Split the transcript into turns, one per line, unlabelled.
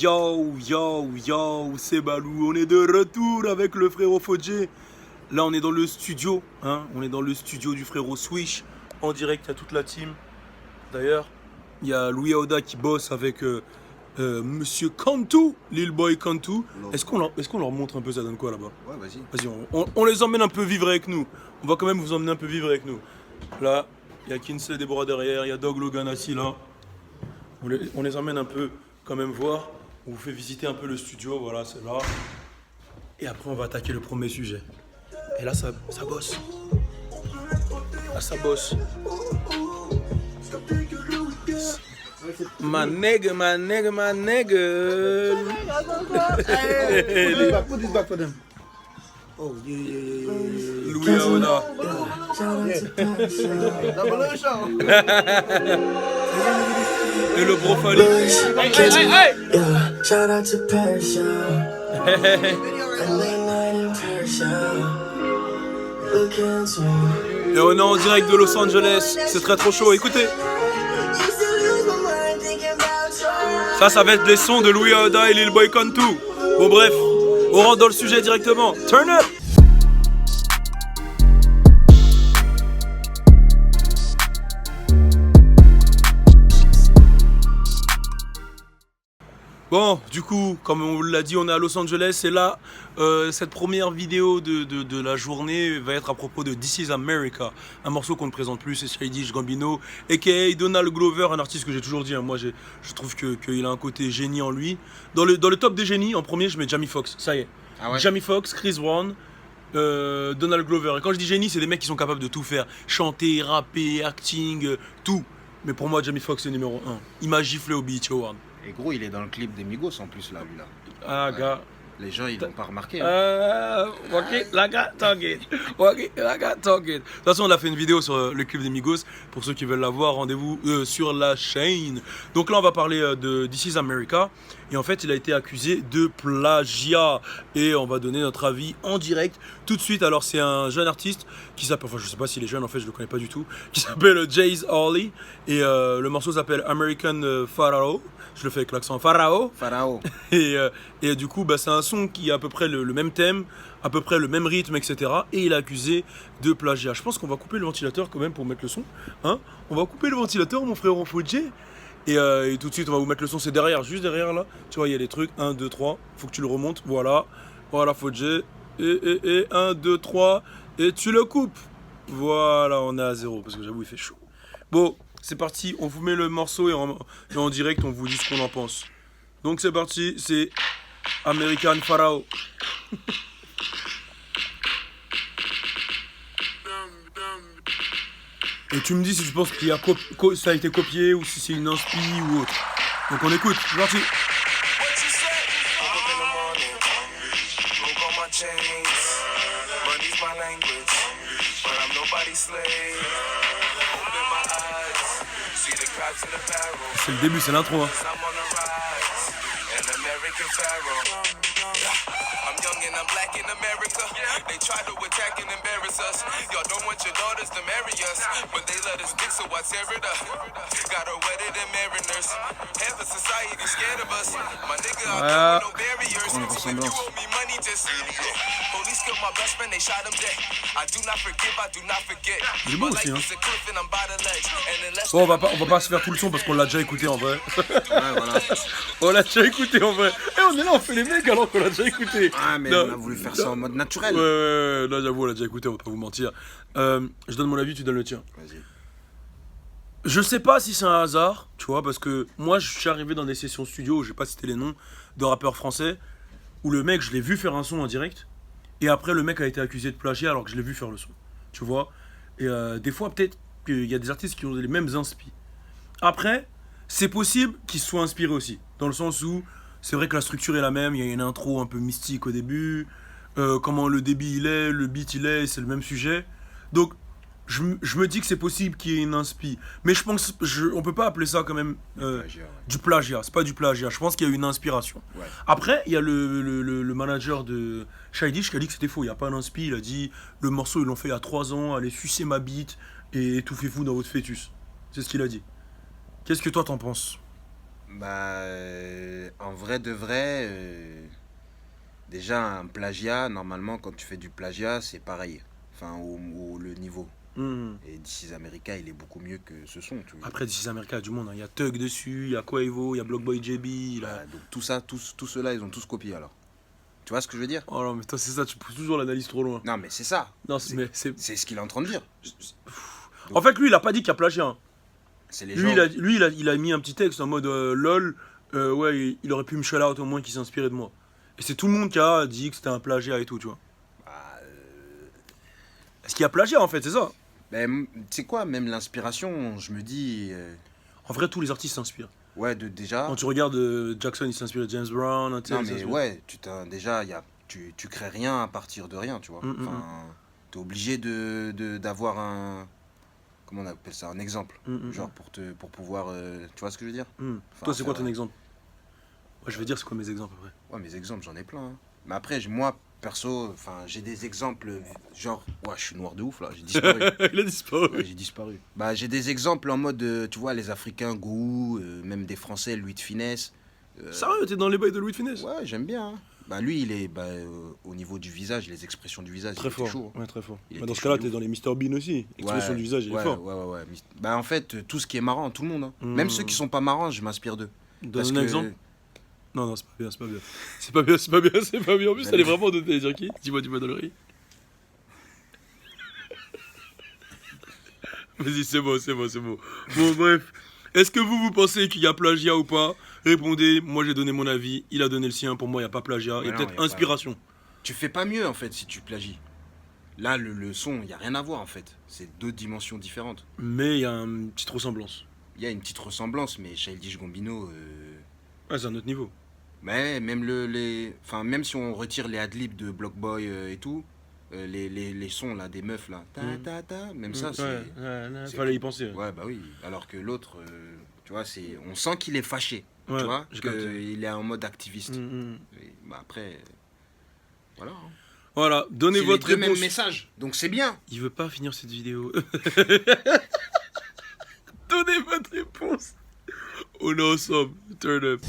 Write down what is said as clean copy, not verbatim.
Yo, c'est Balou, on est de retour avec le frérot Fodjé. Là on est dans le studio, on est dans le studio du frérot Swish. En direct, il y a toute la team. D'ailleurs, il y a Louis Aouda qui bosse avec Monsieur Kantou, Lil Boy Kantou. Est-ce qu'on leur montre un peu ça donne quoi là-bas?
Ouais, vas-y.
Vas-y, on les emmène un peu vivre avec nous. On va quand même vous emmener un peu vivre avec nous. Là, il y a Kinsley Deborah derrière, il y a Dog Logan assis là. On les emmène un peu quand même voir. On vous fait visiter un peu le studio, voilà, c'est là. Et après, on va attaquer le premier sujet. Et là, ça bosse. Là, ça bosse. My nigga.
Put this back for them. Oh, yeah.
Louis Aouda. Et le profile. Hey.
Shout out to Paris,
Et on est en direct de Los Angeles. C'est trop chaud. Écoutez. Ça va être les sons de Louis Aouda et Lil Boy Kantou. Bon bref, on rentre dans le sujet directement. Turn up. Bon, du coup, comme on l'a dit, on est à Los Angeles et là, cette première vidéo de la journée va être à propos de This Is America, un morceau qu'on ne présente plus, c'est Childish Gambino, a.k.a. Donald Glover, un artiste que j'ai toujours dit, moi je trouve qu'il a un côté génie en lui. Dans le top des génies, en premier, je mets Jamie Foxx, ça y est.
Ah ouais.
Jamie Foxx, Chris Brown, Donald Glover. Et quand je dis génie, c'est des mecs qui sont capables de tout faire, chanter, rapper, acting, tout. Mais pour moi, Jamie Foxx c'est numéro 1. Il m'a giflé au BET Award.
Et gros, il est dans le clip des Migos en plus là, lui là.
Ah,
Ouais.
gars.
Les gens, ils l'ont pas remarqué.
Ok, la gars, talk it. De toute façon, on a fait une vidéo sur le clip des Migos. Pour ceux qui veulent la voir, rendez-vous sur la chaîne. Donc là, on va parler de This Is America. Et en fait, il a été accusé de plagiat. Et on va donner notre avis en direct tout de suite. Alors, c'est un jeune artiste qui s'appelle, enfin, je sais pas s'il est jeune, en fait, je le connais pas du tout, qui s'appelle Jayz Harley. Et le morceau s'appelle American Pharaoh. Je le fais avec l'accent Pharaoh. Et du coup, c'est un son qui a à peu près le même thème, à peu près le même rythme, etc. Et il est accusé de plagiat. Je pense qu'on va couper le ventilateur quand même pour mettre le son. On va couper le ventilateur, mon frère Fodjé. Et tout de suite, on va vous mettre le son. C'est derrière, juste derrière là. Tu vois, il y a les trucs. 1, 2, 3. Faut que tu le remontes. Voilà. Voilà, Fodjé. Et 1, 2, 3. Et tu le coupes. Voilà, on est à 0 parce que j'avoue, il fait chaud. Bon. C'est parti, on vous met le morceau et en direct, on vous dit ce qu'on en pense. Donc c'est parti, c'est American Pharaoh. Et tu me dis si tu penses qu'il y a ça a été copié ou si c'est une inspi ou autre. Donc on écoute, c'est parti. C'est le début, c'est l'intro. Voilà.
Grande ressemblance.
C'est beau aussi, Bon, on va pas se faire tout le son parce qu'on l'a déjà écouté en vrai.
Ouais, voilà.
On l'a déjà écouté en vrai. Et on est là, on fait les mecs alors qu'on l'a déjà écouté.
Ah, mais
Non.
on a voulu faire ça en mode naturel.
Ouais, là j'avoue, on l'a déjà écouté, on va pas vous mentir. Je donne mon avis, tu donnes le tien.
Vas-y.
Je sais pas si c'est un hasard, tu vois, parce que moi je suis arrivé dans des sessions studio, je vais pas citer les noms, de rappeurs français, où le mec, je l'ai vu faire un son en direct, et après le mec a été accusé de plagiat alors que je l'ai vu faire le son, tu vois. Et des fois, peut-être qu'il y a des artistes qui ont les mêmes inspi. Après, c'est possible qu'ils se soient inspirés aussi, dans le sens où c'est vrai que la structure est la même, il y a une intro un peu mystique au début, comment le débit il est, le beat il est, c'est le même sujet. Donc, je me dis que c'est possible qu'il y ait une inspi. Mais je pense, on peut pas appeler ça quand même du plagiat. C'est pas du plagiat. Je pense qu'il y a eu une inspiration.
Ouais.
Après, il y a le manager de Childish qui a dit que c'était faux. Il n'y a pas d'inspi. Il a dit le morceau, ils l'ont fait il y a 3 ans. Allez, sucez ma bite et étouffez-vous dans votre fœtus. C'est ce qu'il a dit. Qu'est-ce que toi t'en penses?
Bah, en vrai de vrai, déjà un plagiat, normalement quand tu fais du plagiat, c'est pareil. Enfin, le niveau.
Mhm.
Et This is America, il est beaucoup mieux que ce son.
Après, This is America, il y a du monde. Hein. Il y a Tug dessus, il y a Quavo, il y a Blockboy JB.
Bah, donc tout ça, tous ceux-là, ils ont tous copié alors. Tu vois ce que je veux dire?
Oh non, mais toi, c'est ça, tu pousses toujours l'analyse trop loin.
Non, mais c'est ça.
Non,
C'est ce qu'il est en train de dire.
En fait, lui, il a pas dit qu'il y a plagiat. Hein.
C'est les
Lui,
gens.
il a mis un petit texte en mode lol. Ouais, il aurait pu me shout out au moins qu'il s'est inspiré de moi. Et c'est tout le monde qui a dit que c'était un plagiat et tout, tu vois.
Bah,
Est-ce qu'il y a plagiat en fait, c'est ça?
ben, tu sais quoi, même l'inspiration, je me dis.
En vrai, tous les artistes s'inspirent.
Ouais, déjà.
Quand tu regardes Jackson, il s'inspire de James Brown. Tu sais,
Non,
il
mais
s'inspire-
ouais, déjà, tu crées rien à partir de rien, tu vois. Enfin, t'es obligé d'avoir un. Comment on appelle ça? Un exemple. Genre pour pouvoir. Tu vois ce que je veux dire? Enfin,
Toi, c'est quoi
faire-
ton exemple? Ouais, je vais dire c'est quoi mes exemples après.
Ouais, mes exemples, j'en ai plein. Hein. Mais après, moi, perso, enfin, j'ai des exemples. Genre, ouais, je suis noir de ouf là, j'ai disparu.
Il a disparu.
Ouais, j'ai disparu. Bah, j'ai des exemples en mode, tu vois, les Africains, Gou, même des Français, Louis de Finesse.
Sérieux, t'es dans les bails de Louis de Finesse?
Ouais, j'aime bien. Hein. Bah, lui, il est au niveau du visage, les expressions du visage,
Très
il était
fort.
chaud. Hein.
Ouais, très fort.
Il
Bah,
était
dans ce cas-là,
chaud de
t'es
ouf.
dans les Mr Bean aussi. Expression
Ouais,
du visage, il est
ouais,
fort.
Ouais. Bah, en fait, tout ce qui est marrant, tout le monde. Hein. Même ceux qui sont pas marrants, je m'inspire d'eux.
Donne un exemple. Non, non, c'est pas bien, c'est pas bien. C'est pas bien, c'est pas bien, c'est pas bien. En plus, elle est vraiment de dire qui? Dis-moi dans le riz. Vas-y, c'est bon. Bon, bref. Est-ce que vous pensez qu'il y a plagiat ou pas? Répondez, moi j'ai donné mon avis, il a donné le sien, pour moi il n'y a pas plagiat, il y a
non,
peut-être
y a pas-
inspiration.
Tu fais pas mieux, en fait, si tu plagies. Là, le son, il n'y a rien à voir, en fait. C'est deux dimensions différentes.
Mais il y a une petite ressemblance.
Il y a une petite ressemblance, mais Childish Gambino...
Ouais, c'est un autre niveau.
Mais même enfin, même si on retire les adlibs de Blockboy et tout, les sons là des meufs là, même ça c'est.
Ouais,
c'est-
fallait y penser.
Ouais bah oui. Alors que l'autre, tu vois, on sent qu'il est fâché,
Ouais,
tu vois,
j'ai capté.
qu'il est en mode activiste.
Mm.
Et, bah après, voilà. Hein.
Voilà, donnez
C'est
votre
les deux mêmes
réponse.
messages, donc c'est bien.
Il veut pas finir cette vidéo. Donnez votre réponse. On est ensemble. Turn up.